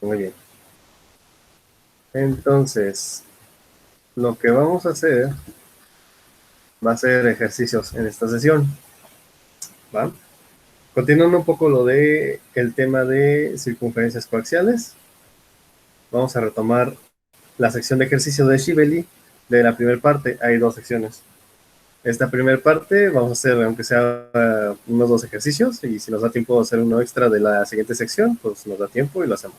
Muy bien. Entonces, lo que vamos a hacer va a ser ejercicios en esta sesión, ¿va? Continuando un poco lo de el tema de circunferencias coaxiales, vamos a retomar la sección de ejercicio de Shibeli de la primera parte. Hay dos secciones. Esta primera parte vamos a hacer, aunque sea unos dos ejercicios, y si nos da tiempo de hacer uno extra de la siguiente sección, pues nos da tiempo y lo hacemos.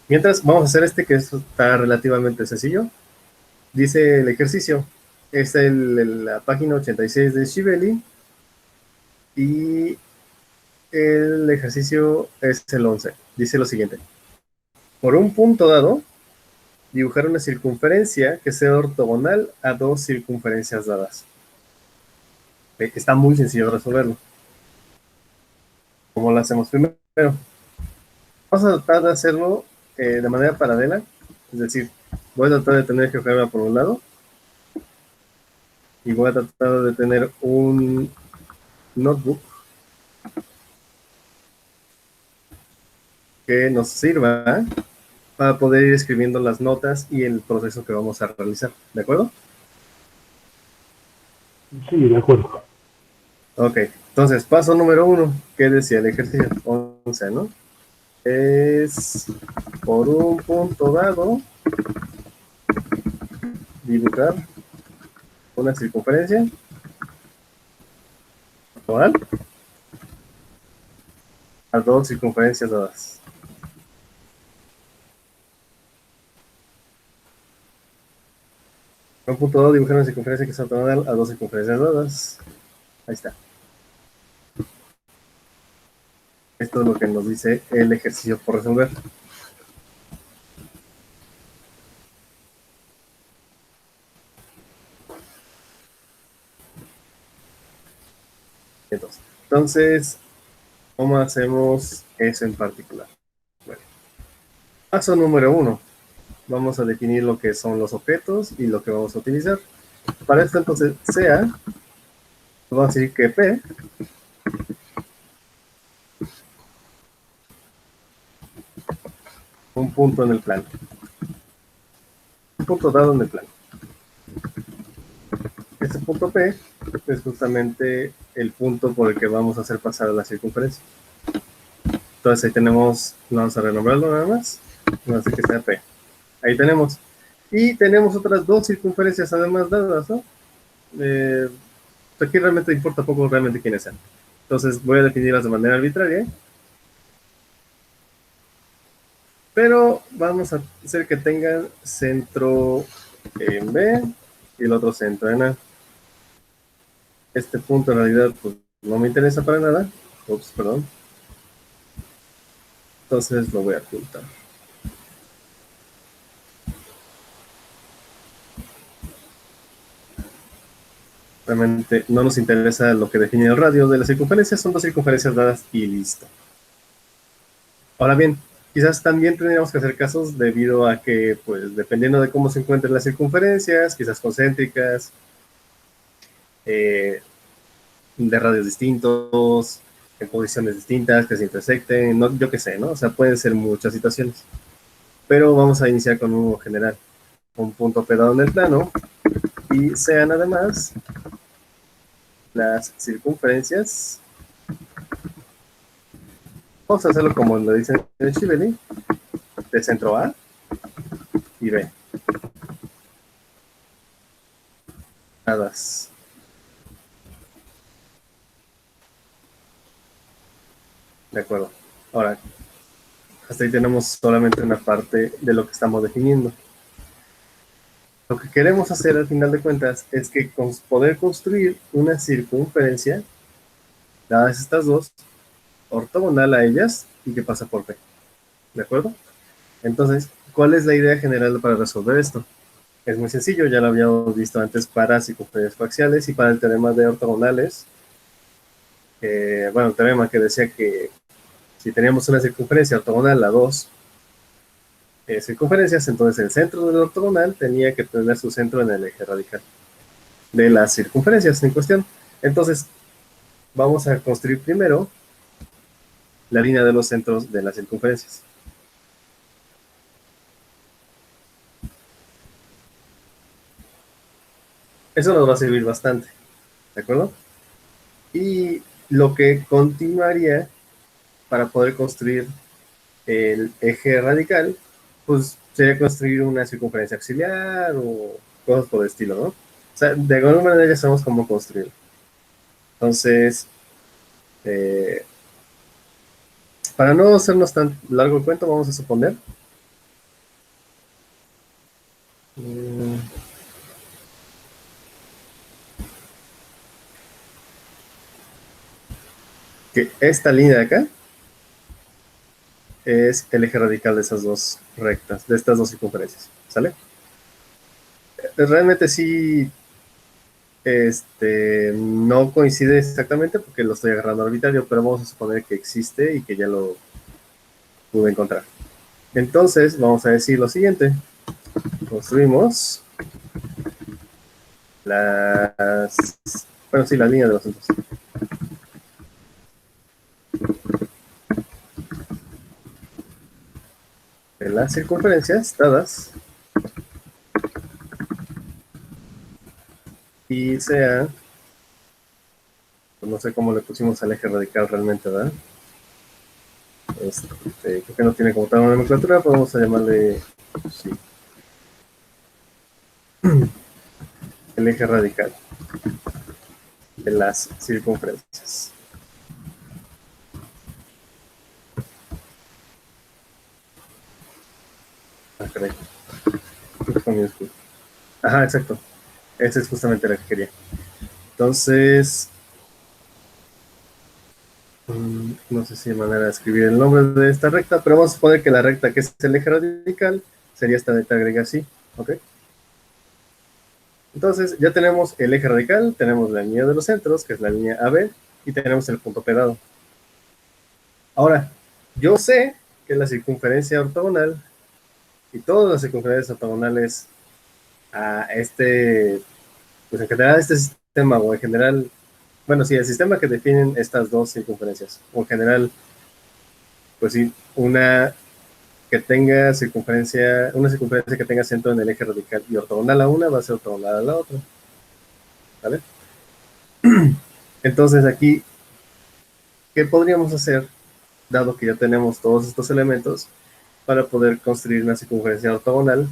Mientras, vamos a hacer este que está relativamente sencillo. Dice el ejercicio, es la página 86 de Shibeli, y el ejercicio es el 11. Dice lo siguiente: por un punto dado, dibujar una circunferencia que sea ortogonal a dos circunferencias dadas. Está muy sencillo resolverlo. ¿Cómo lo hacemos primero? Vamos a tratar de hacerlo de manera paralela, es decir, voy a tratar de tener GeoGebra por un lado y voy a tratar de tener un notebook que nos sirva para poder ir escribiendo las notas y el proceso que vamos a realizar, ¿de acuerdo? Sí, de acuerdo. Ok, entonces paso número 1, ¿qué decía el ejercicio? 11, ¿no? Es por un punto dado dibujar una circunferencia ortogonal a dos circunferencias dadas. Un punto dado dibujar una circunferencia que es ortogonal a dos circunferencias dadas. Ahí está. Esto es lo que nos dice el ejercicio por resolver. Entonces, ¿cómo hacemos eso en particular? Bueno, paso número 1. Vamos a definir lo que son los objetos y lo que vamos a utilizar. Para esto, entonces, sea, vamos a decir que P un punto en el plano. Un punto dado en el plano. Este punto P es justamente el punto por el que vamos a hacer pasar la circunferencia. Entonces ahí tenemos, vamos a renombrarlo nada más, vamos a decir que sea P. Ahí tenemos. Y tenemos otras dos circunferencias además dadas, ¿no? Aquí realmente importa poco realmente quiénes sean. Entonces voy a definirlas de manera arbitraria. Pero vamos a hacer que tengan centro en B y el otro centro en A. Este punto en realidad pues, no me interesa para nada. Ups, perdón. Entonces lo voy a ocultar. Realmente no nos interesa lo que define el radio de la circunferencia, son dos circunferencias dadas y listo. Ahora bien, quizás también tendríamos que hacer casos debido a que, pues, dependiendo de cómo se encuentren las circunferencias, quizás concéntricas, de radios distintos, en posiciones distintas, que se intersecten, no, yo qué sé, ¿no? O sea, pueden ser muchas situaciones. Pero vamos a iniciar con uno general. Un punto pegado en el plano y sean además las circunferencias. Vamos a hacerlo como lo dice el Shibeli, de centro A y B. Dadas. De acuerdo. Ahora, hasta ahí tenemos solamente una parte de lo que estamos definiendo. Lo que queremos hacer al final de cuentas es que poder construir una circunferencia, dadas estas dos, ortogonal a ellas y que pasa por P. ¿De acuerdo? Entonces, ¿cuál es la idea general para resolver esto? Es muy sencillo, ya lo habíamos visto antes para circunferencias coaxiales y para el teorema de ortogonales. Bueno, el teorema que decía que si teníamos una circunferencia ortogonal a dos circunferencias, entonces el centro del ortogonal tenía que tener su centro en el eje radical de las circunferencias en cuestión. Entonces, vamos a construir primero la línea de los centros de las circunferencias. Eso nos va a servir bastante, ¿de acuerdo? Y lo que continuaría para poder construir el eje radical, pues sería construir una circunferencia auxiliar o cosas por el estilo, ¿no? O sea, de alguna manera ya sabemos cómo construir. Entonces, eh, para no hacernos tan largo el cuento, vamos a suponer mm, que esta línea de acá es el eje radical de esas dos rectas, de estas dos circunferencias, ¿sale? Realmente sí, no coincide exactamente porque lo estoy agarrando arbitrario, pero vamos a suponer que existe y que ya lo pude encontrar. Entonces, vamos a decir lo siguiente. Construimos las... Bueno, sí, la línea de los centros. De las circunferencias dadas y sea... Pues no sé cómo le pusimos al eje radical realmente, ¿verdad? Creo que no tiene como tal una nomenclatura, podemos llamarle... Sí, el eje radical de las circunferencias. Ah, caray. Ajá, exacto. Esa es justamente la que quería. Entonces, no sé si hay manera de escribir el nombre de esta recta, pero vamos a suponer que la recta que es el eje radical sería esta de agrega así, ¿ok? Entonces, ya tenemos el eje radical, tenemos la línea de los centros, que es la línea AB, y tenemos el punto P dado. Ahora, yo sé que la circunferencia ortogonal y todas las circunferencias ortogonales a pues en general este sistema, o en general, bueno, sí, el sistema que definen estas dos circunferencias, o en general, pues sí, una que tenga una circunferencia que tenga centro en el eje radical y ortogonal a una va a ser ortogonal a la otra, ¿vale? Entonces aquí, ¿qué podríamos hacer, dado que ya tenemos todos estos elementos, para poder construir una circunferencia ortogonal,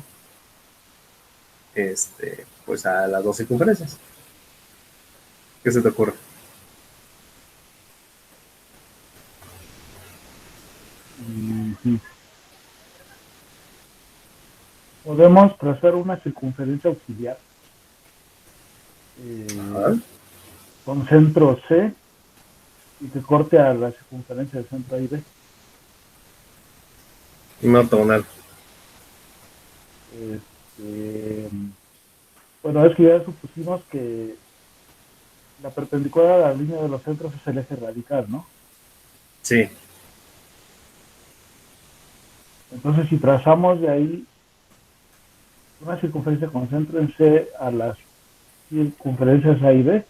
pues a las dos circunferencias? ¿Qué se te ocurre? Ujú. Podemos trazar una circunferencia auxiliar Ajá. con centro C y que corte a la circunferencia del centro A y B. Una ortogonal. Este, bueno, es que ya supusimos que la perpendicular a la línea de los centros es el eje radical, ¿no? Sí. Entonces, si trazamos de ahí una circunferencia con centro en C a las circunferencias A y B,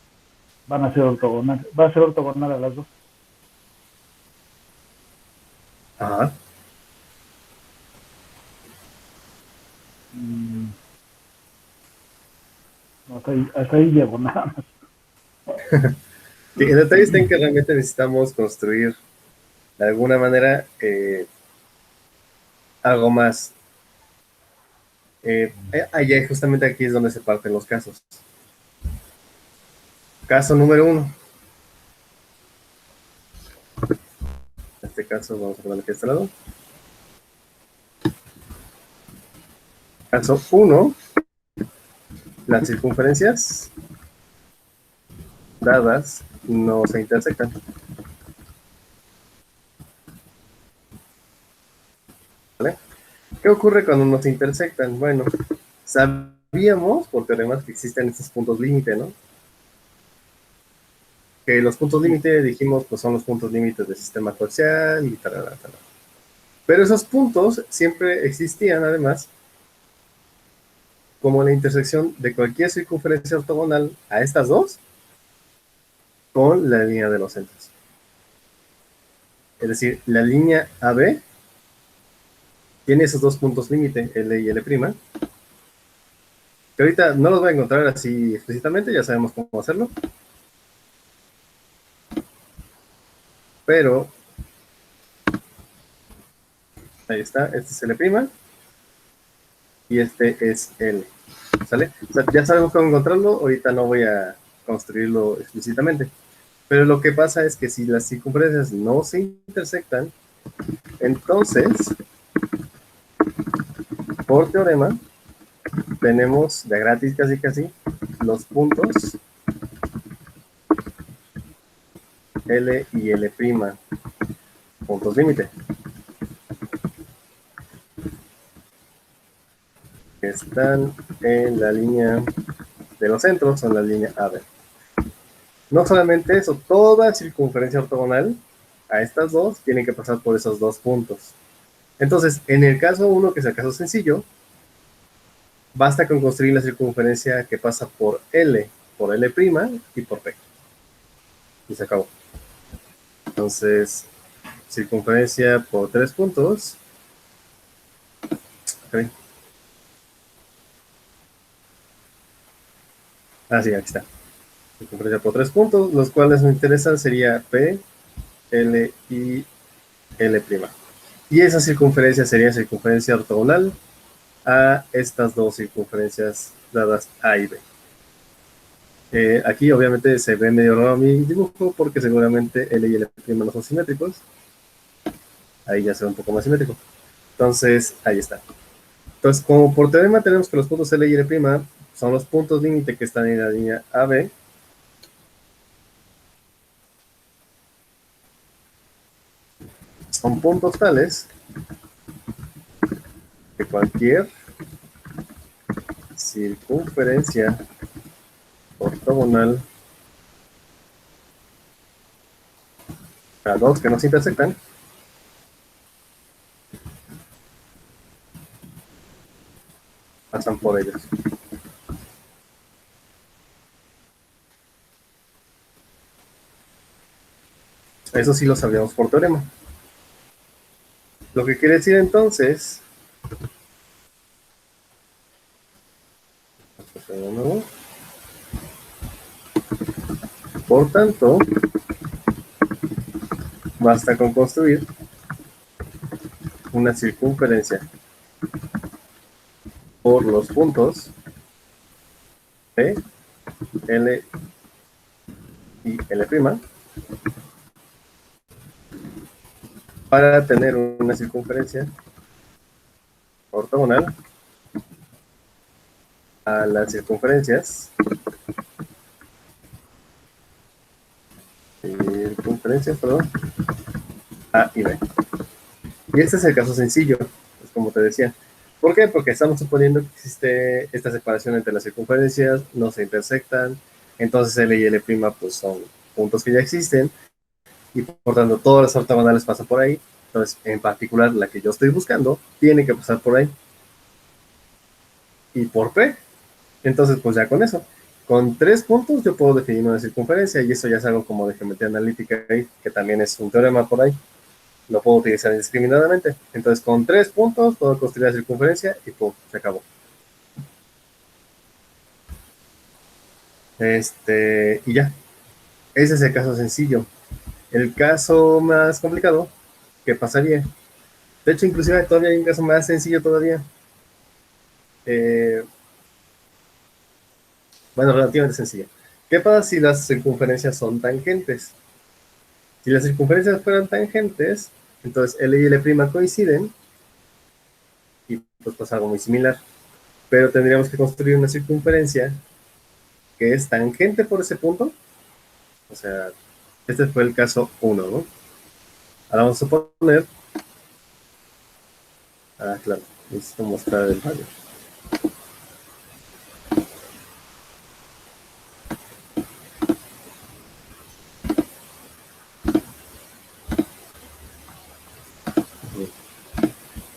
van a ser ortogonal, va a ser ortogonal a las dos. Ajá. Mm, hasta ahí llego, nada más. Sí, el detalle está en que realmente necesitamos construir de alguna manera algo más. Allá justamente aquí es donde se parten los casos. Caso número uno. En este caso vamos a poner aquí a este lado. Caso uno. Las circunferencias dadas no se intersectan. ¿Vale? ¿Qué ocurre cuando no se intersectan? Bueno, sabíamos por teoremas que existen estos puntos límite, ¿no? Que los puntos Sí. límite, dijimos, pues son los puntos límites del sistema coaxial y tal, tal, tal. Pero esos puntos siempre existían, además, como la intersección de cualquier circunferencia ortogonal a estas dos con la línea de los centros. Es decir, la línea AB tiene esos dos puntos límite, L y L', que ahorita no los voy a encontrar así explícitamente, ya sabemos cómo hacerlo. Pero, ahí está, este es L', y este es L, ¿sale? O sea, ya sabemos cómo encontrarlo, ahorita no voy a construirlo explícitamente. Pero lo que pasa es que si las circunferencias no se intersectan, entonces, por teorema, tenemos de gratis casi los puntos L y L', puntos límite, que están en la línea de los centros, o en la línea AB. No solamente eso, toda circunferencia ortogonal a estas dos tiene que pasar por esos dos puntos. Entonces, en el caso 1, que es el caso sencillo, basta con construir la circunferencia que pasa por L y por P. Y se acabó. Entonces, circunferencia por 3 puntos. Okay. Sí, aquí está. Circunferencia por 3 puntos, los cuales me interesan sería P, L y L'. Y esa circunferencia sería circunferencia ortogonal a estas dos circunferencias dadas A y B. Aquí obviamente se ve medio raro mi dibujo porque seguramente L y L' no son simétricos. Ahí ya se ve un poco más simétrico. Entonces, ahí está. Entonces, como por teorema tenemos que los puntos L y L' son los puntos límite que están en la línea AB, son puntos tales que cualquier circunferencia ortogonal a dos que no se intersectan pasan por ellos. Eso sí lo sabíamos por teorema. Lo que quiere decir entonces, por tanto, basta con construir una circunferencia por los puntos P, L y L' para tener una circunferencia ortogonal a las circunferencias perdón, A y B. Y este es el caso sencillo, pues como te decía. ¿Por qué? Porque estamos suponiendo que existe esta separación entre las circunferencias, no se intersectan, entonces L y L' pues son puntos que ya existen, y por tanto todas las ortogonales pasan por ahí. Entonces, en particular, la que yo estoy buscando tiene que pasar por ahí. Y por P. Entonces, pues ya con eso. Con 3 puntos yo puedo definir una circunferencia, y eso ya es algo como de geometría analítica ahí, que también es un teorema por ahí. Lo puedo utilizar indiscriminadamente. Entonces, con 3 puntos puedo construir la circunferencia y pum, se acabó. Y ya. Ese es el caso sencillo. El caso más complicado, ¿qué pasaría? De hecho, inclusive todavía hay un caso más sencillo todavía. Bueno, relativamente sencillo. ¿Qué pasa si las circunferencias son tangentes? Si las circunferencias fueran tangentes, entonces L y L' coinciden, y pues pasa algo muy similar. Pero tendríamos que construir una circunferencia que es tangente por ese punto. O sea, este fue el caso 1, ¿no? Ahora vamos a suponer... claro, necesito mostrar el valor.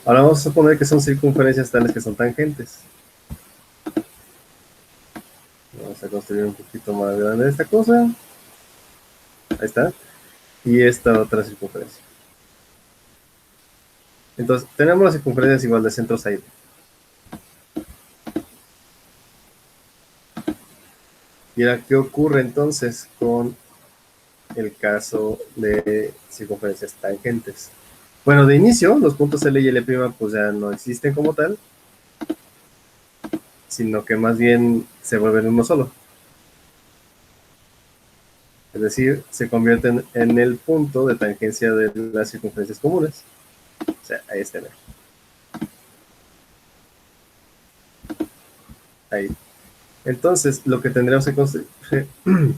Ahora vamos a suponer que son circunferencias tales que son tangentes. Vamos a construir un poquito más grande esta cosa. Ahí está. Y esta otra circunferencia. Entonces, tenemos las circunferencias igual de centros ahí. ¿Y ahora qué ocurre entonces con el caso de circunferencias tangentes? Bueno, de inicio, los puntos L y L' pues ya no existen como tal, sino que más bien se vuelven uno solo. Es decir, se convierten en el punto de tangencia de las circunferencias comunes. O sea, ahí está. Ahí. Entonces, lo que tendríamos que construir,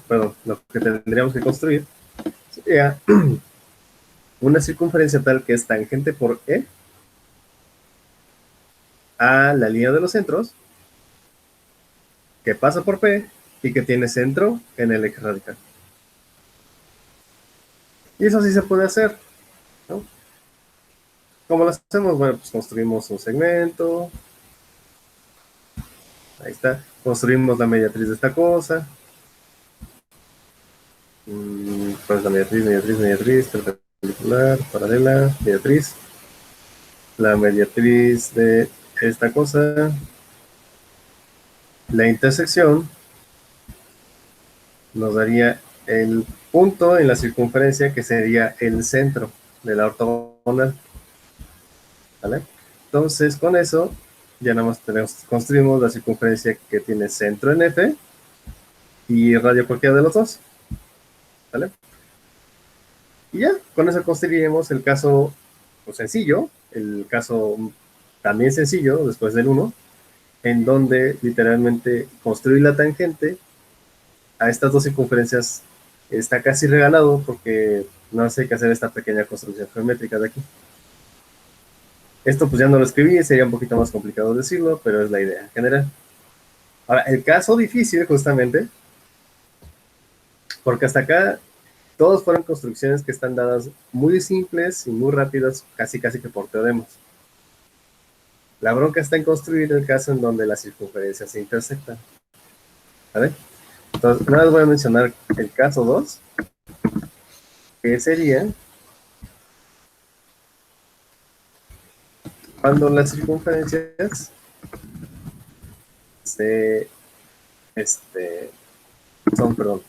perdón, lo que tendríamos que construir sería una circunferencia tal que es tangente por E a la línea de los centros, que pasa por P y que tiene centro en el eje radical. Y eso sí se puede hacer, ¿no? ¿Cómo lo hacemos? Bueno, pues construimos un segmento, ahí está, construimos la mediatriz de esta cosa, pues la mediatriz, perpendicular, paralela, mediatriz, la mediatriz de esta cosa, la intersección nos daría el punto en la circunferencia que sería el centro de la ortogonal, ¿vale? Entonces con eso ya nada más construimos la circunferencia que tiene centro en F y radio cualquiera de los dos, ¿vale? Y ya, con eso construiremos el caso pues, sencillo, el caso también sencillo después del 1, en donde literalmente construir la tangente a estas dos circunferencias está casi regalado porque no hace que hacer esta pequeña construcción geométrica de aquí. Esto pues ya no lo escribí, sería un poquito más complicado decirlo, pero es la idea general. Ahora, el caso difícil justamente, porque hasta acá todos fueron construcciones que están dadas muy simples y muy rápidas, casi que por teoremas. La bronca está en construir el caso en donde las circunferencias se intersectan. ¿Vale? Entonces, nada más voy a mencionar el caso 2, que sería cuando las circunferencias se, son, perdón,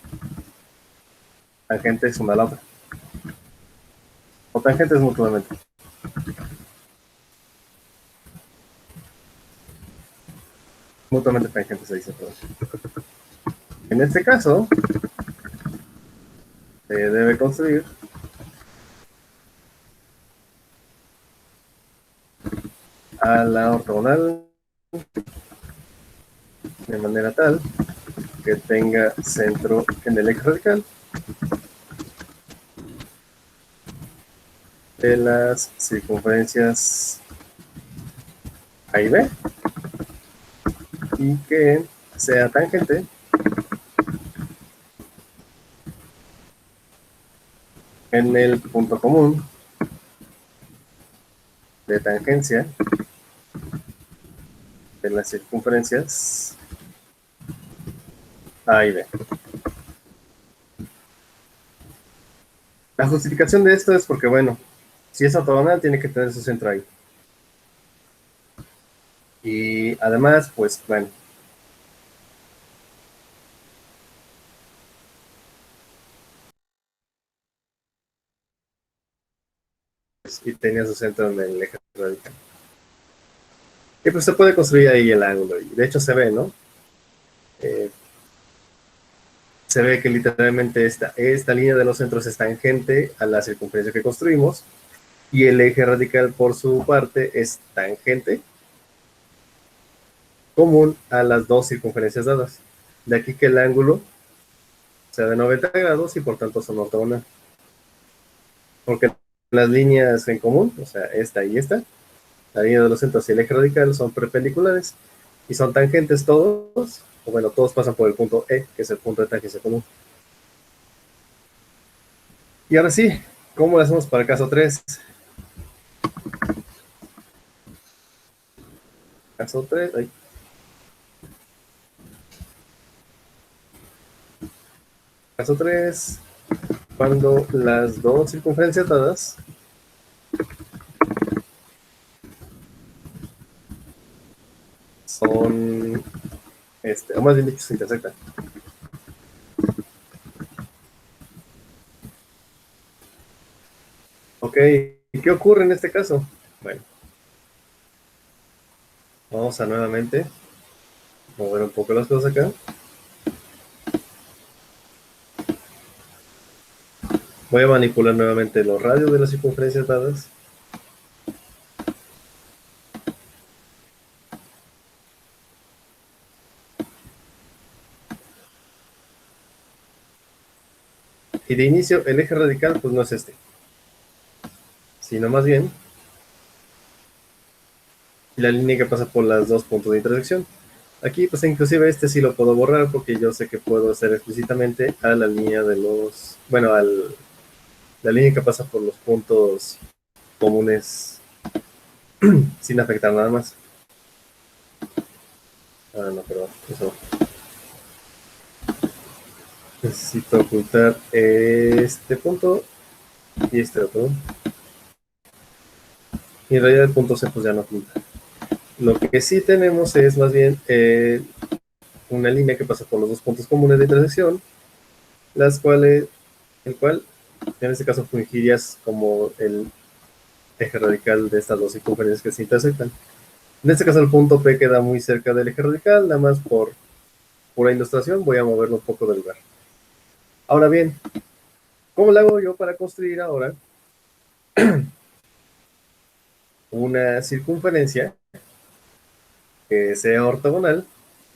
tangentes una a la otra. O tangentes mutuamente. Mutuamente tangentes se dice, perdón. En este caso, se debe construir a la ortogonal de manera tal que tenga centro en el eje radical de las circunferencias A y B y que sea tangente en el punto común de tangencia de las circunferencias A y B. La justificación de esto es porque, bueno, si es ortogonal tiene que tener su centro ahí. Y además, pues, bueno, y tenía su centro en el eje radical. Y pues se puede construir ahí el ángulo, y de hecho se ve, ¿no? Se ve que literalmente esta línea de los centros es tangente a la circunferencia que construimos, y el eje radical por su parte es tangente común a las dos circunferencias dadas. De aquí que el ángulo sea de 90 grados y por tanto son ortogonal. Porque las líneas en común, o sea, esta y esta, la línea de los centros y el eje radical son perpendiculares y son tangentes todos, o bueno, todos pasan por el punto E, que es el punto de tangencia común. Y ahora sí, ¿cómo lo hacemos para el caso 3? Caso 3, ahí. Caso 3, cuando las dos circunferencias dadas son, o más bien dicho, se intersectan. Ok, ¿y qué ocurre en este caso? Bueno, vamos a nuevamente mover un poco las cosas acá. Voy a manipular nuevamente los radios de las circunferencias dadas. Y de inicio, el eje radical, pues no es este, sino más bien la línea que pasa por los dos puntos de intersección. Aquí, pues inclusive este sí lo puedo borrar porque yo sé que puedo hacer explícitamente a la línea de los, bueno, la línea que pasa por los puntos comunes sin afectar nada más. Ah, no, perdón, eso. Necesito ocultar este punto y este otro. Y en realidad el punto C pues ya no oculta. Lo que sí tenemos es más bien una línea que pasa por los dos puntos comunes de intersección, las cuales, el cual en este caso fungirías como el eje radical de estas dos circunferencias que se intersectan. En este caso el punto P queda muy cerca del eje radical, nada más por pura ilustración voy a moverlo un poco del lugar. Ahora bien, ¿cómo lo hago yo para construir ahora una circunferencia que sea ortogonal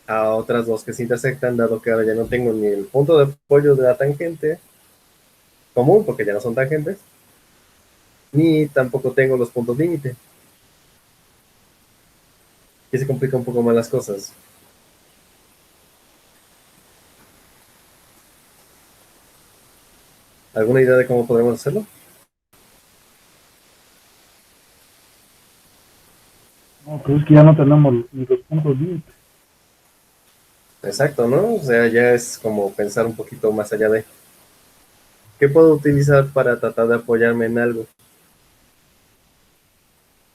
a otras dos que se intersectan, dado que ahora ya no tengo ni el punto de apoyo de la tangente común, porque ya no son tangentes, ni tampoco tengo los puntos límite? Y se complica un poco más las cosas. ¿Alguna idea de cómo podemos hacerlo? No, pues es que ya no tenemos ni los puntos límites. Exacto, ¿no? O sea, ya es como pensar un poquito más allá de qué puedo utilizar para tratar de apoyarme en algo.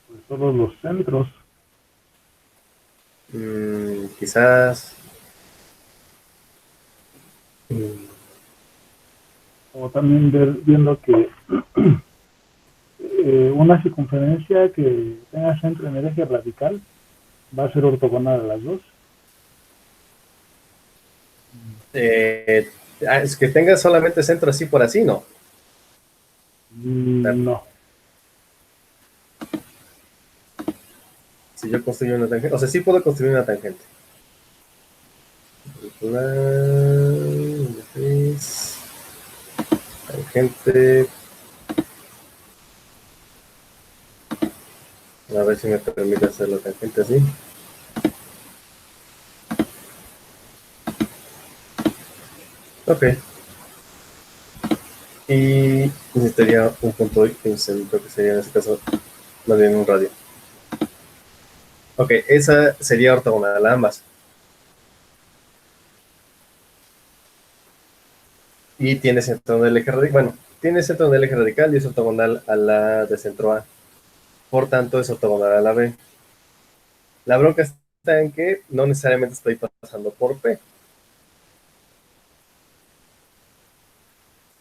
Pues solo los centros. Quizás. mm, O también viendo que una circunferencia que tenga centro en el eje radical va a ser ortogonal a las dos. eh, es que tenga solamente centro así por así, ¿no? No. Si yo construyo una tangente, o sea, sí puedo construir una tangente. Tangente. A ver si me permite hacer la tangente así. Ok. Y necesitaría un punto y centro, que sería en este caso más bien un radio. Ok, esa sería ortogonal a ambas. Y tiene centro en el eje radical. Bueno, tiene centro en el eje radical y es ortogonal a la de centro A. Por tanto, es ortogonal a la B. La bronca está en que no necesariamente estoy pasando por P,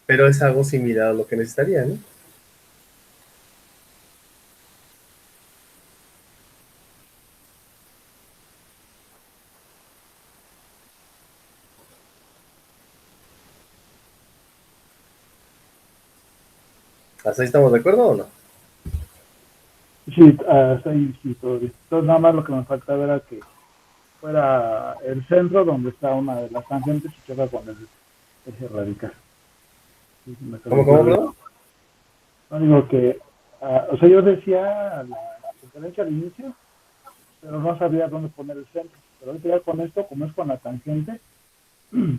pero es algo similar a lo que necesitaría, ¿no? ¿Hasta ahí estamos de acuerdo o no? Sí, hasta ahí sí, todo bien. Entonces nada más lo que me faltaba era que fuera el centro donde está una de las tangentes y choca con el eje radical. Sí, me quedó ¿Cómo, claro perdón? eso. No digo que, o sea, yo decía la circunferencia al inicio, pero no sabía dónde poner el centro. Pero ahorita ya con esto, como es con la tangente,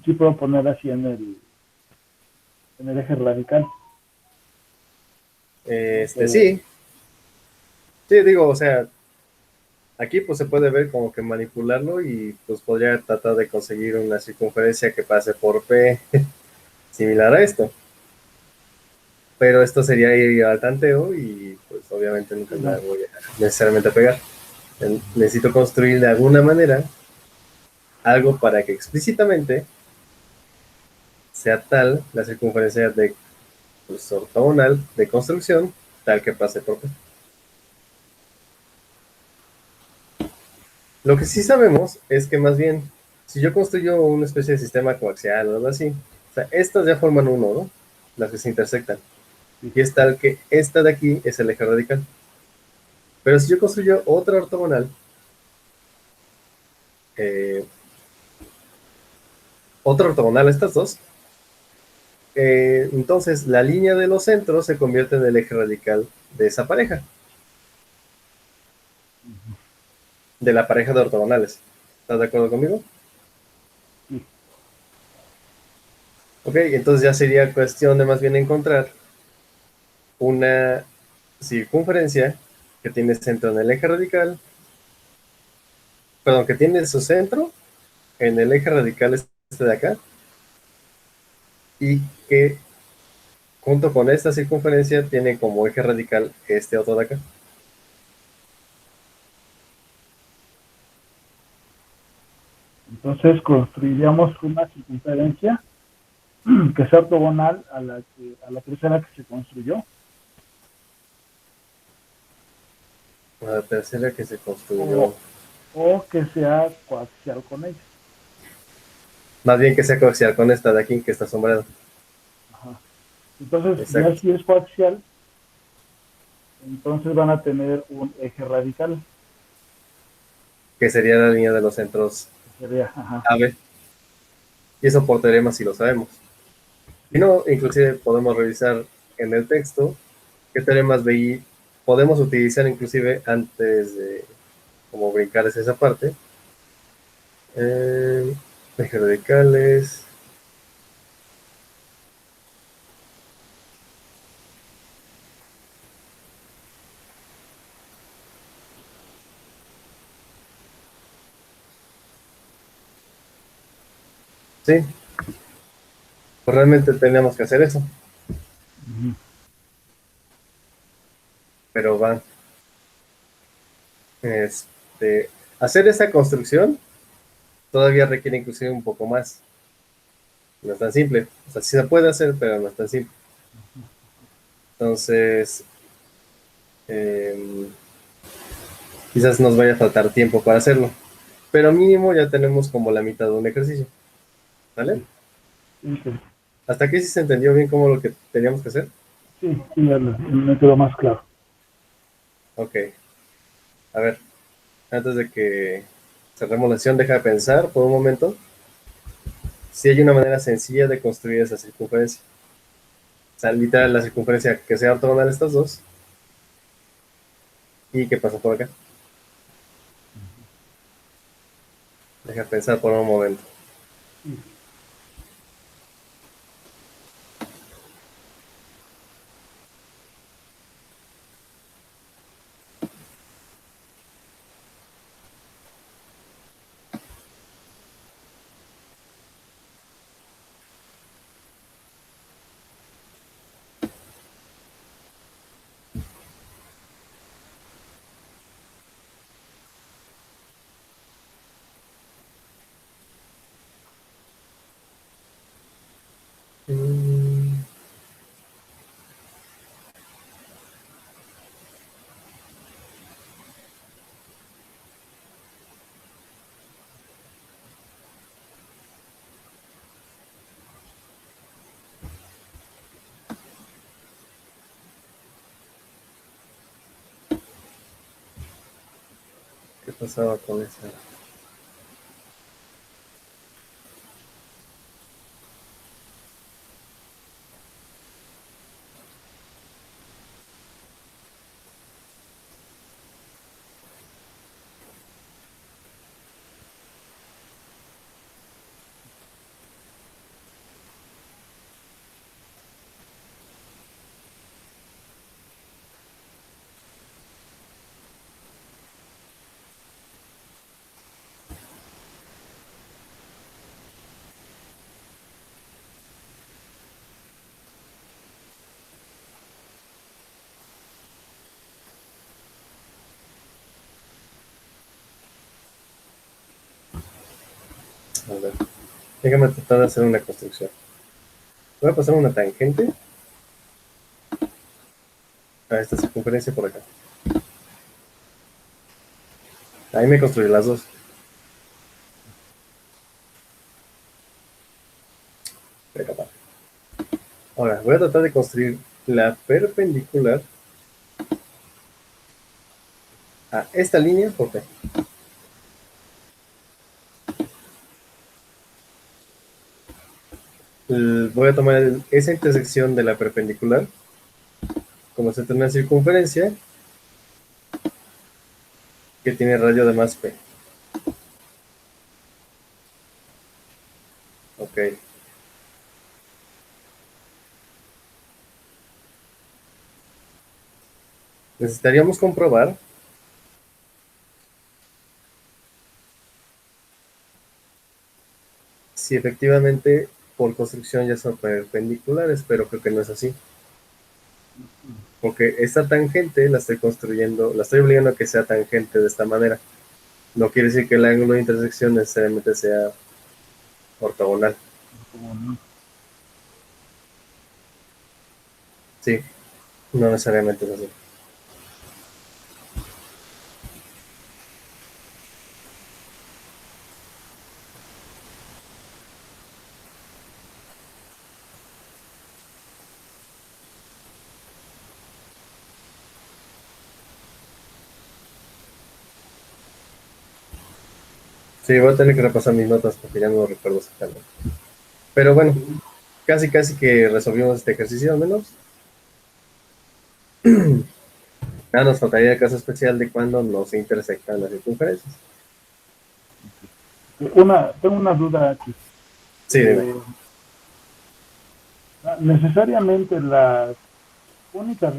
sí puedo poner así en el eje radical. ¿No? Pero, Sí. Sí, digo, o sea, aquí pues se puede ver como que manipularlo y pues podría tratar de conseguir una circunferencia que pase por P similar a esto. Pero esto sería ir al tanteo y pues obviamente nunca sí, me la no. voy a necesariamente a pegar. Necesito construir de alguna manera algo para que explícitamente sea tal la circunferencia de pues, ortogonal de construcción tal que pase por P. Lo que sí sabemos es que más bien, si yo construyo una especie de sistema coaxial o algo así, o sea, estas ya forman un nodo, las que se intersectan, y es tal que esta de aquí es el eje radical. Pero si yo construyo otra ortogonal, eh, otra ortogonal a estas dos, entonces la línea de los centros se convierte en el eje radical de esa pareja, de la pareja de ortogonales. ¿Estás de acuerdo conmigo? Sí. Ok, entonces ya sería cuestión de más bien encontrar una circunferencia que tiene centro en el eje radical, perdón, que tiene su centro en el eje radical este de acá, y que junto con esta circunferencia tiene como eje radical este otro de acá. Entonces construiríamos una circunferencia que sea ortogonal a la tercera que se construyó, La tercera que se construyó, o, o que sea coaxial con ella. más bien que sea coaxial con esta de aquí que está sombreada. Ajá. Entonces, ya Exacto, si es coaxial, entonces van a tener un eje radical, que sería la línea de los centros que sería, ajá, AB, y eso por teorema si lo sabemos. Si sí, no, inclusive podemos revisar en el texto qué teoremas BI podemos utilizar inclusive antes de como brincar hacia esa parte. Eh, Ejes radicales. Sí, pues realmente teníamos que hacer eso, ujú, pero va. Hacer esa construcción todavía requiere inclusive un poco más. No es tan simple. O sea, sí se puede hacer, pero no es tan simple. Entonces, eh, quizás nos vaya a faltar tiempo para hacerlo. Pero mínimo ya tenemos como la mitad de un ejercicio. ¿Vale? sí, sí, sí, Hasta aquí sí se entendió bien cómo lo que teníamos que hacer. sí, sí, ya me quedó más claro. Ok. A ver, antes de que cerremos la sesión, deja de pensar por un momento si hay una manera sencilla de construir esa circunferencia. O sea, literal, la circunferencia que sea ortogonal a estas dos y que pasa por acá. Deja de pensar por un momento. Sí. Mm, ¿Qué pasaba con esa? A ver, déjame tratar de hacer una construcción. Voy a pasar una tangente a esta circunferencia por acá. Ahí me construí las dos. Venga, va. Ahora, voy a tratar de construir la perpendicular a esta línea por P. Voy a tomar esa intersección de la perpendicular como centro de una circunferencia que tiene radio de más P. Ok. Necesitaríamos comprobar si efectivamente por construcción ya son perpendiculares, pero creo que no es así. Porque esta tangente la estoy construyendo, la estoy obligando a que sea tangente de esta manera. No quiere decir que el ángulo de intersección necesariamente sea ortogonal. Sí, no necesariamente es así. Sí, voy a tener que repasar mis notas porque ya no lo recuerdo exactamente. Pero bueno, casi que resolvimos este ejercicio al menos. Ya nos faltaría el caso especial de cuando no se intersectan las circunferencias. Tengo una duda aquí. Sí, dime. Necesariamente las únicas,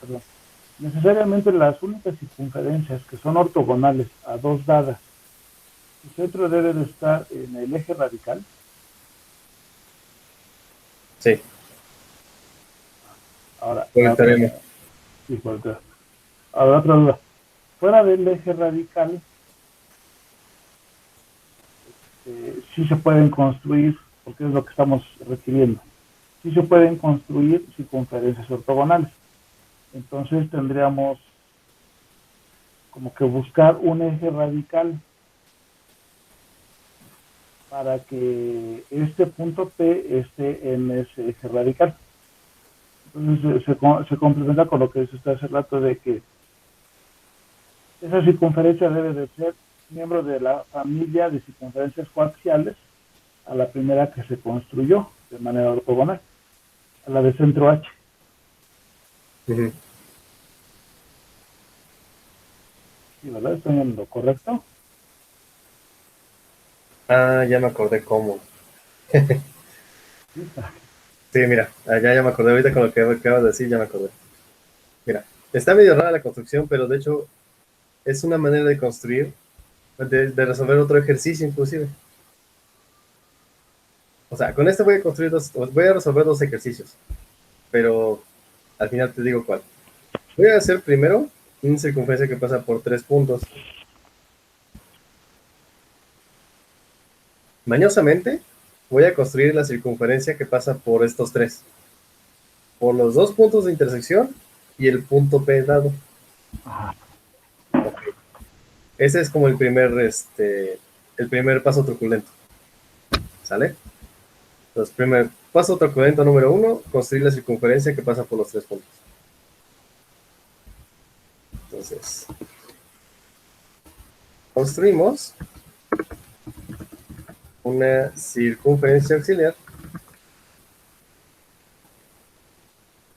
perdón, necesariamente las únicas circunferencias que son ortogonales a dos dadas, su centro debe de estar en el eje radical. Sí, Ahora, por el teorema. sí, ahora otra duda. Fuera del eje radical, sí se pueden construir, porque es lo que estamos requiriendo, sí se pueden construir circunferencias ortogonales. Entonces tendríamos como que buscar un eje radical para que este punto P esté en ese eje radical. Entonces se complementa con lo que dice usted hace rato de que esa circunferencia debe de ser miembro de la familia de circunferencias coaxiales a la primera que se construyó de manera ortogonal, a la de centro H. Uh-huh. Sí, ¿verdad? ¿Estoy en lo correcto? Ah, ya me acordé cómo. Sí, mira, ya me acordé ahorita con lo que acabas de decir, ya me acordé. Mira, está medio rara la construcción, pero de hecho es una manera de construir, de resolver otro ejercicio inclusive. O sea, con este voy a construir voy a resolver dos ejercicios, pero al final te digo cuál. Voy a hacer primero una circunferencia que pasa por 3 puntos. Mañosamente voy a construir la circunferencia que pasa por estos tres, por los dos puntos de intersección y el punto P dado. Okay. Ese es como el primer paso truculento. ¿Sale? Entonces, primer paso truculento número 1, construir la circunferencia que pasa por los 3 puntos. Entonces, construimos una circunferencia auxiliar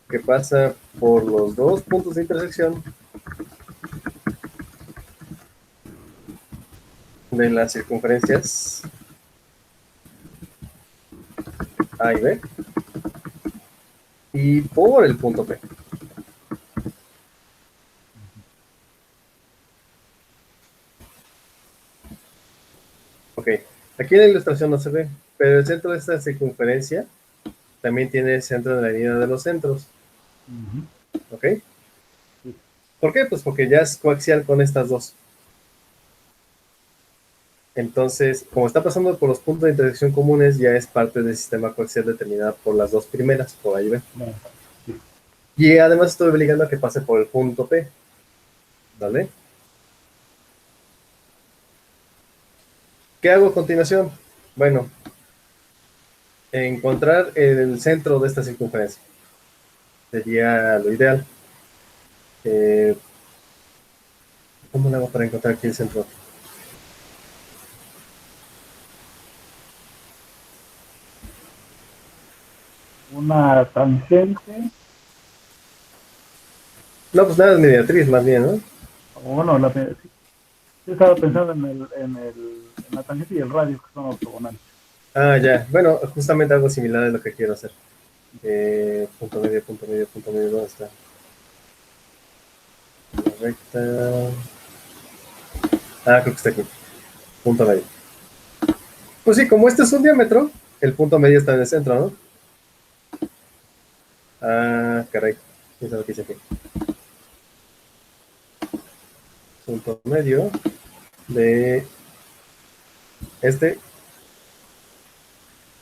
que pasa por los dos puntos de intersección de las circunferencias A y B y por el punto P. Ok, aquí en la ilustración no se ve, pero el centro de esta circunferencia también tiene el centro de la línea de los centros. ¿Ok? ¿Por qué? Pues porque ya es coaxial con estas dos. Entonces, como está pasando por los puntos de intersección comunes, ya es parte del sistema coaxial determinado por las dos primeras, por ahí ven. Y además estoy obligando a que pase por el punto P, ¿vale? ¿Qué hago a continuación? Bueno, encontrar el centro de esta circunferencia sería lo ideal. Eh, ¿Cómo lo hago para encontrar aquí el centro? Una tangente, No, pues nada, es mediatriz más bien, ¿no? o bueno, sí, yo estaba pensando en la tangente y el radio, que son ortogonales. Ah, ya. Bueno, justamente algo similar es lo que quiero hacer. Punto medio, ¿dónde está? La recta. Ah, creo que está aquí. Punto medio. Pues sí, como este es un diámetro, el punto medio está en el centro, ¿no? Ah, caray. Eso es lo que hice aquí. Punto medio de este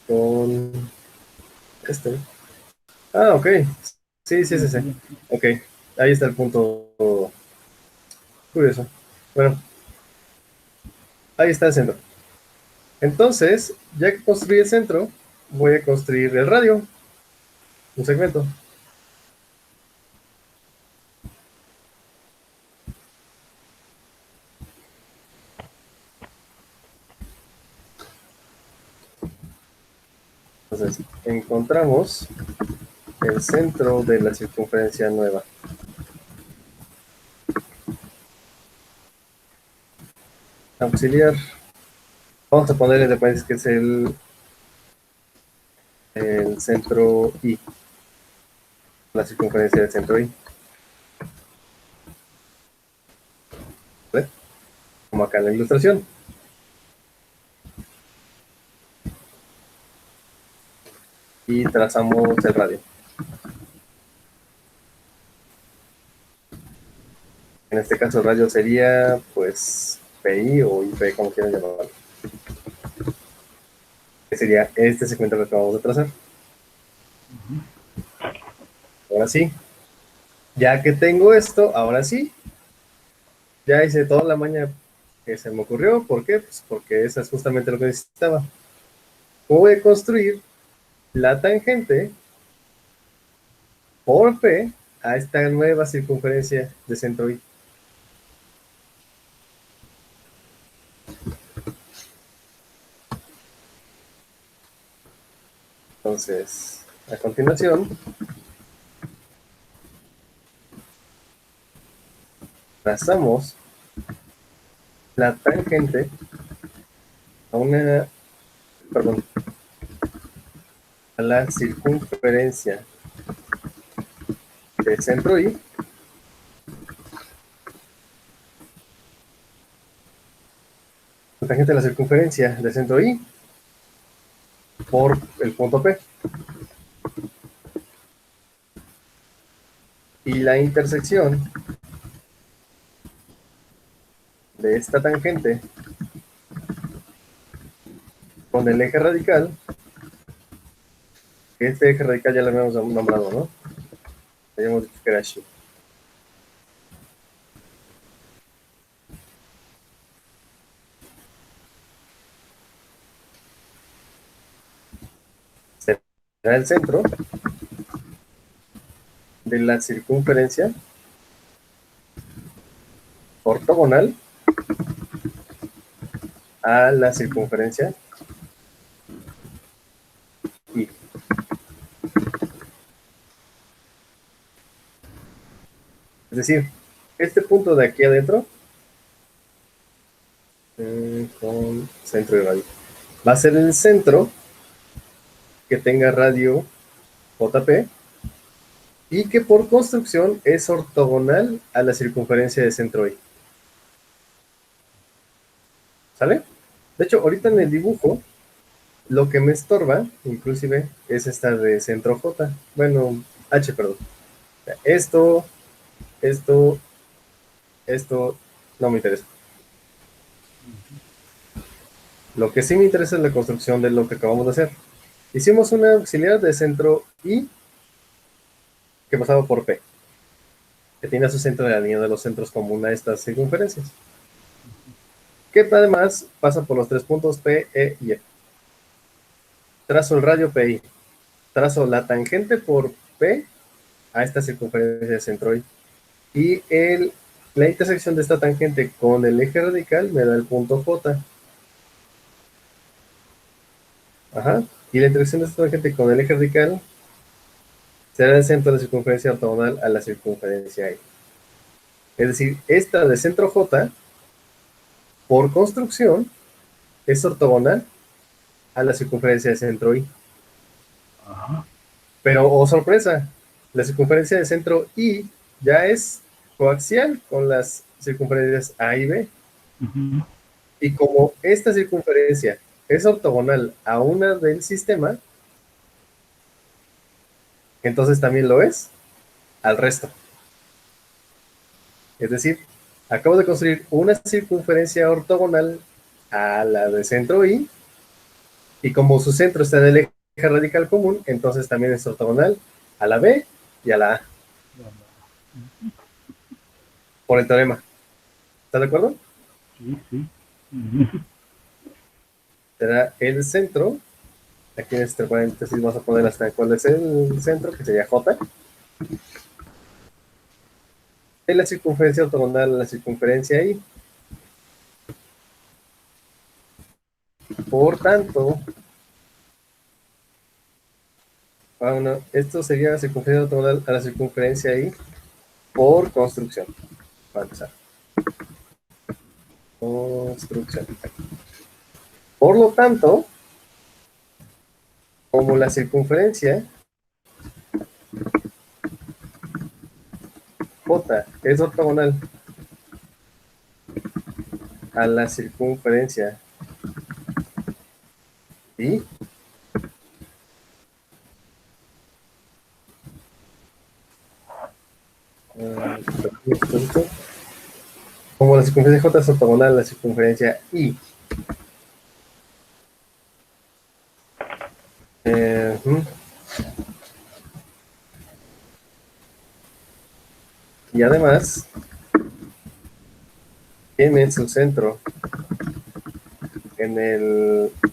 con este. Ah, ok. Sí, sí, Sí, sí, sí. sí, sí. Ok. Ahí está el punto curioso. Bueno, ahí está el centro. Entonces, ya que construí el centro, voy a construir el radio, un segmento. Entonces, encontramos el centro de la circunferencia nueva. Auxiliar. Vamos a poner entre paréntesis que es el centro I, la circunferencia del centro I. ¿Vale? Como acá en la ilustración. Y trazamos el radio. En este caso el radio sería pues PI o IP, como quieran llamarlo. Que sería este segmento que acabamos de trazar. Ahora sí, ya que tengo esto, ahora sí, ya hice toda la maña que se me ocurrió. ¿Por qué? Pues porque eso es justamente lo que necesitaba. Voy a construir la tangente por P a esta nueva circunferencia de centro I. Entonces, a continuación, trazamos la tangente a una, perdón, a la circunferencia de centro I, la tangente de la circunferencia de centro I por el punto P. Y la intersección de esta tangente con el eje radical, que este eje radical ya lo habíamos nombrado, ¿no? Habíamos dicho que era Shi. Será el centro de la circunferencia ortogonal a la circunferencia I. Es decir, este punto de aquí adentro, con centro de radio, va a ser el centro que tenga radio JP y que por construcción es ortogonal a la circunferencia de centro I. ¿Sale? De hecho, ahorita en el dibujo, lo que me estorba, inclusive, es esta de centro J. Bueno, H, perdón. Esto, esto, esto no me interesa. Lo que sí me interesa es la construcción de lo que acabamos de hacer. Hicimos una auxiliar de centro I que pasaba por P, que tiene a su centro en la línea de los centros común a estas circunferencias, que además pasa por los 3 puntos P, E y F. Trazo el radio PI, trazo la tangente por P a esta circunferencia de centro I, y la intersección de esta tangente con el eje radical me da el punto J. Ajá. Y la intersección de esta tangente con el eje radical será el centro de la circunferencia ortogonal a la circunferencia I. Es decir, esta de centro J, por construcción, es ortogonal a la circunferencia de centro I. Ajá. Pero, oh sorpresa, la circunferencia de centro I ya es coaxial con las circunferencias A y B. Ujú. Y como esta circunferencia es ortogonal a una del sistema, entonces también lo es al resto. Es decir, acabo de construir una circunferencia ortogonal a la de centro I, y como su centro está en el eje radical común, entonces también es ortogonal a la B y a la A, por el teorema. ¿Estás de acuerdo? Sí, sí. Ujú. Será el centro, aquí en este paréntesis vamos a poner hasta cuál es el centro, que sería J, de la circunferencia ortogonal a la circunferencia I. Por tanto, bueno, esto sería la circunferencia ortogonal a la circunferencia I por construcción. Para empezar. Construcción. Por lo tanto, como la circunferencia J es ortogonal a la circunferencia I, como la circunferencia J es ortogonal a la circunferencia I, eh, y además tiene su centro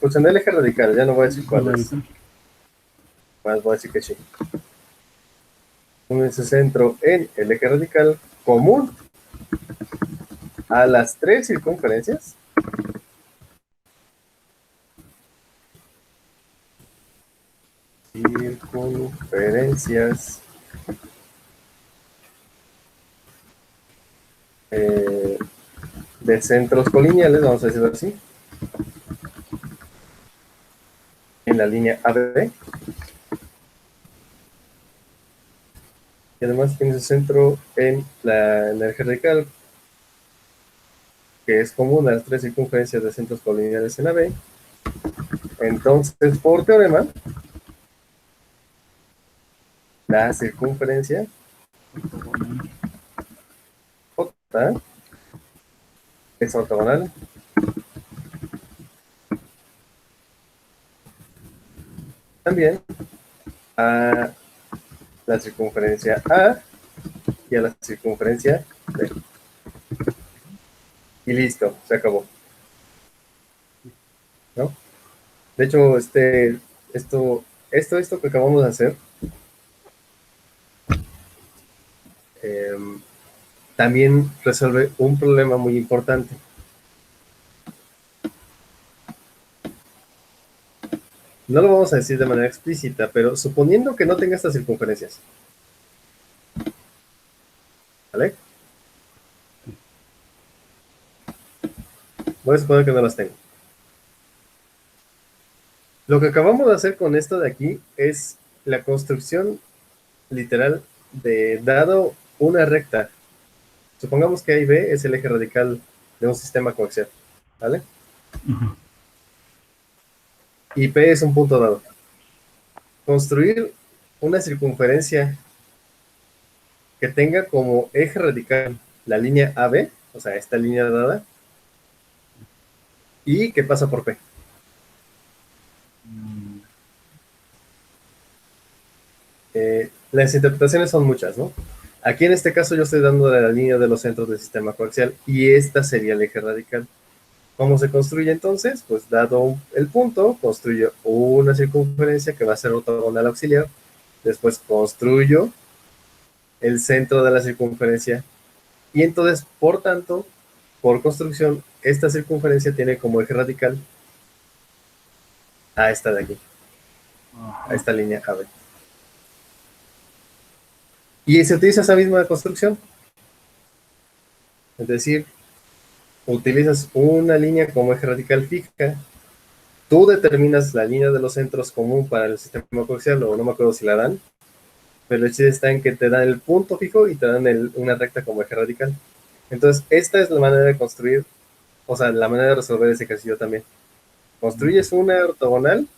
pues en el eje radical, ya no voy a decir cuál es, más voy a decir que sí. Tiene su centro en el eje radical común a las 3 circunferencias eh, de centros colineales, vamos a decirlo así, en la línea AB, y además tiene su centro en el eje radical, que es común a las 3 circunferencias de centros colineales en AB. Entonces, por teorema, la circunferencia J es ortogonal también a la circunferencia A y a la circunferencia B. Y listo, se acabó, ¿no? De hecho, esto que acabamos de hacer, eh, también resuelve un problema muy importante. No lo vamos a decir de manera explícita, pero suponiendo que no tenga estas circunferencias, ¿vale? Voy a suponer que no las tengo. Lo que acabamos de hacer con esto de aquí es la construcción literal de dado una recta. Supongamos que A y B es el eje radical de un sistema coaxial, ¿vale? Ujú. Y P es un punto dado. Construir una circunferencia que tenga como eje radical la línea AB, o sea, esta línea dada, y que pasa por P. las interpretaciones son muchas, ¿no? Aquí en este caso yo estoy dando la línea de los centros del sistema coaxial y esta sería el eje radical. ¿Cómo se construye entonces? Pues dado el punto, construyo una circunferencia que va a ser ortogonal auxiliar, después construyo el centro de la circunferencia y entonces, por tanto, por construcción, esta circunferencia tiene como eje radical a esta de aquí, a esta línea AB. Y se utiliza esa misma construcción, es decir, utilizas una línea como eje radical fija, tú determinas la línea de los centros común para el sistema coaxial, o no me acuerdo si la dan, pero el chiste está en que te dan el punto fijo y te dan una recta como eje radical. Entonces, esta es la manera de construir, o sea, la manera de resolver ese ejercicio también. Construyes una ortogonal,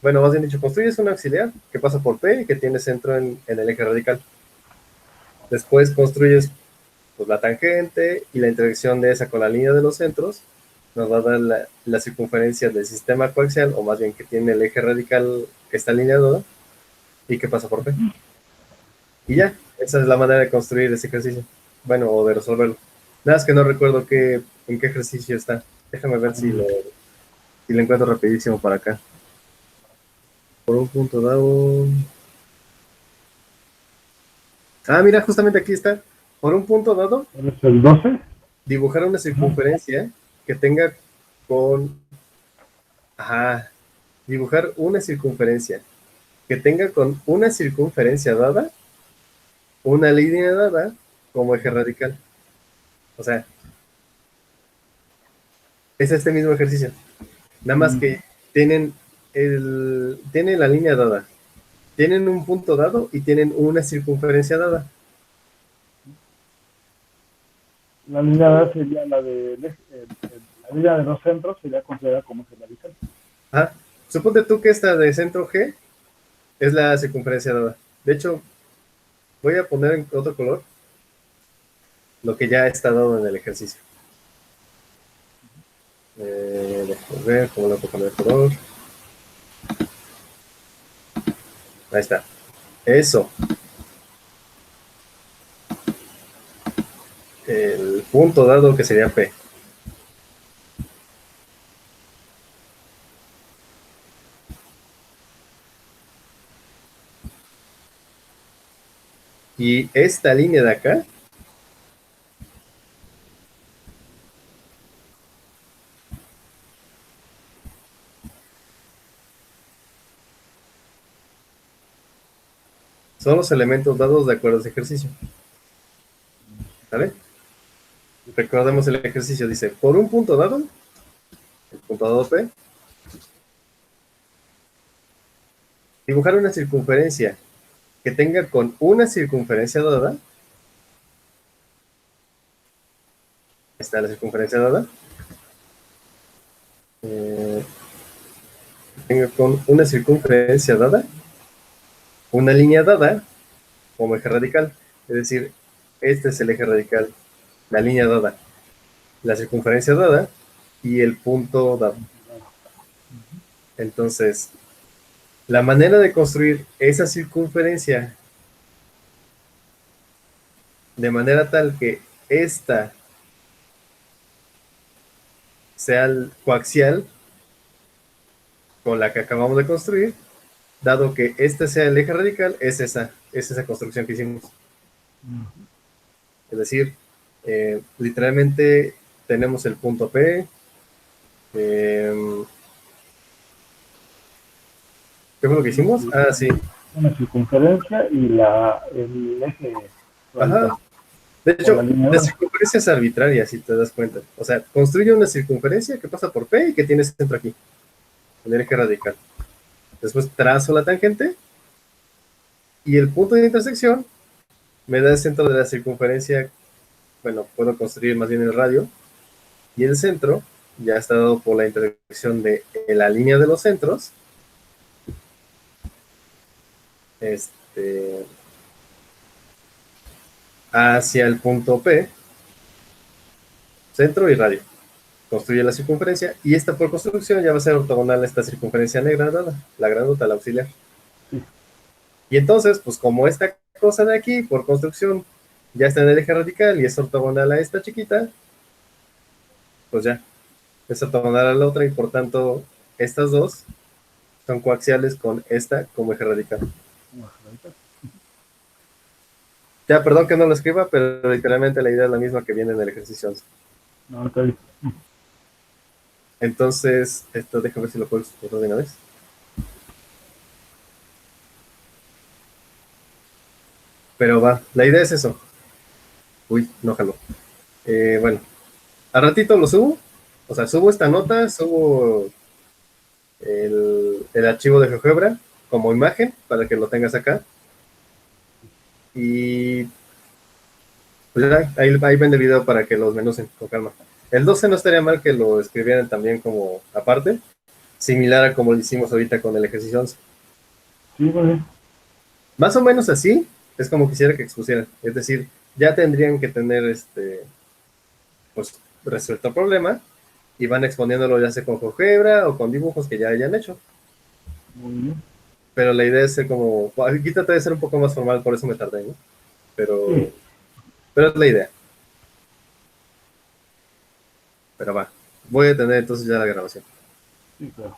bueno, más bien dicho, construyes un auxiliar que pasa por P y que tiene centro en el eje radical. Después construyes pues, la tangente y la intersección de esa con la línea de los centros nos va a dar la circunferencia del sistema coaxial, o más bien que tiene el eje radical que está alineado y que pasa por P. Y ya, esa es la manera de construir ese ejercicio. Bueno, o de resolverlo. Nada más que no recuerdo en qué ejercicio está. Déjame ver si lo encuentro rapidísimo para acá. Por un punto dado. Ah, mira, justamente aquí está. Por un punto dado, ¿Es el 12? dibujar una circunferencia que tenga con... Ajá. Dibujar una circunferencia que tenga con una circunferencia dada, una línea dada como eje radical. O sea, es este mismo ejercicio. Nada más que tienen la línea dada, tienen un punto dado y tienen una circunferencia dada. La línea dada sería la de la línea de los centros sería considerada como eje radical. Ajá. Suponte tú que esta de centro G es la circunferencia dada. De hecho, voy a poner en otro color lo que ya está dado en el ejercicio. Déjame ver cómo lo puedo poner de color. Ahí está. Eso. El punto dado que sería P. Y esta línea de acá son los elementos dados de acuerdo a ese ejercicio. ¿Vale? Recordemos el ejercicio. Dice, por un punto dado, el punto dado P, dibujar una circunferencia que tenga con una circunferencia dada. Ahí está la circunferencia dada. Tenga con una circunferencia dada, una línea dada como eje radical. Es decir, este es el eje radical, la línea dada, la circunferencia dada y el punto dado. Entonces, la manera de construir esa circunferencia de manera tal que esta sea el coaxial con la que acabamos de construir, dado que este sea el eje radical, es esa construcción que hicimos. Es decir, literalmente tenemos el punto P. ¿Qué fue lo que hicimos? Ah, sí. Una circunferencia y el eje radical. Ajá. De hecho, la circunferencia es arbitraria, si te das cuenta. O sea, construye una circunferencia que pasa por P y que tiene centro aquí, en el eje radical. Después trazo la tangente y el punto de intersección me da el centro de la circunferencia. Bueno, puedo construir más bien el radio. Y el centro ya está dado por la intersección de la línea de los centros. Hacia el punto P, centro y radio. Construye la circunferencia y esta por construcción ya va a ser ortogonal a esta circunferencia negra dada, la grandota, la auxiliar. Sí. Y entonces, pues como esta cosa de aquí, por construcción, ya está en el eje radical y es ortogonal a esta chiquita, pues ya, es ortogonal a la otra y por tanto estas dos son coaxiales con esta como eje radical. Ya, perdón que no lo escriba, pero literalmente la idea es la misma que viene en el ejercicio 11. No, está bien. Entonces, esto déjame ver si lo puedo exportar de una vez. Pero va, la idea es eso. Uy, no jaló. Bueno, a ratito lo subo. O sea, subo esta nota, subo el archivo de GeoGebra como imagen para que lo tengas acá. Y pues ahí ven el video para que los menucen con calma. El 12 no estaría mal que lo escribieran también como aparte, similar a como lo hicimos ahorita con el ejercicio 11. Sí, vale. Más o menos así es como quisiera que expusieran. Es decir, ya tendrían que tener pues resuelto el problema y van exponiéndolo ya sea con GeoGebra o con dibujos que ya hayan hecho. Muy bien. Pero la idea es ser como, aquí trata de ser un poco más formal, por eso me tardé, ¿no? Pero, Sí, pero es la idea. Pero va, voy a tener entonces ya la grabación. sí, claro.